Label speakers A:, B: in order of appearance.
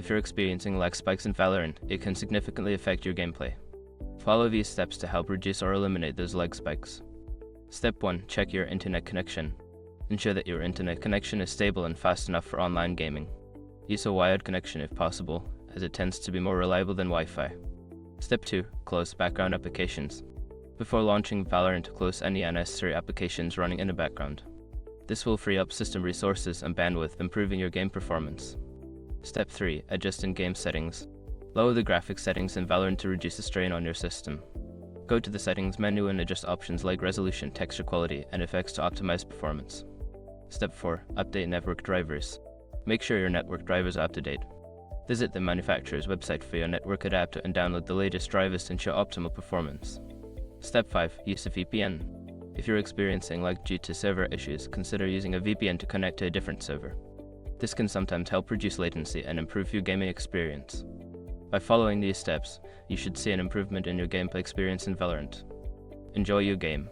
A: If you're experiencing lag spikes in Valorant, it can significantly affect your gameplay. Follow these steps to help reduce or eliminate those lag spikes. Step 1. Check your internet connection. Ensure that your internet connection is stable and fast enough for online gaming. Use a wired connection if possible, as it tends to be more reliable than Wi-Fi. Step 2. Close background applications. Before launching Valorant, close any unnecessary applications running in the background. This will free up system resources and bandwidth, improving your game performance. Step 3. Adjust in-game settings. Lower the graphics settings in Valorant to reduce the strain on your system. Go to the settings menu and adjust options like resolution, texture quality, and effects to optimize performance. Step 4. Update network drivers. Make sure your network drivers are up to date. Visit the manufacturer's website for your network adapter and download the latest drivers to ensure optimal performance. Step 5. Use a VPN. If you're experiencing lag due to server issues, consider using a VPN to connect to a different server. This can sometimes help reduce latency and improve your gaming experience. By following these steps, you should see an improvement in your gameplay experience in Valorant. Enjoy your game.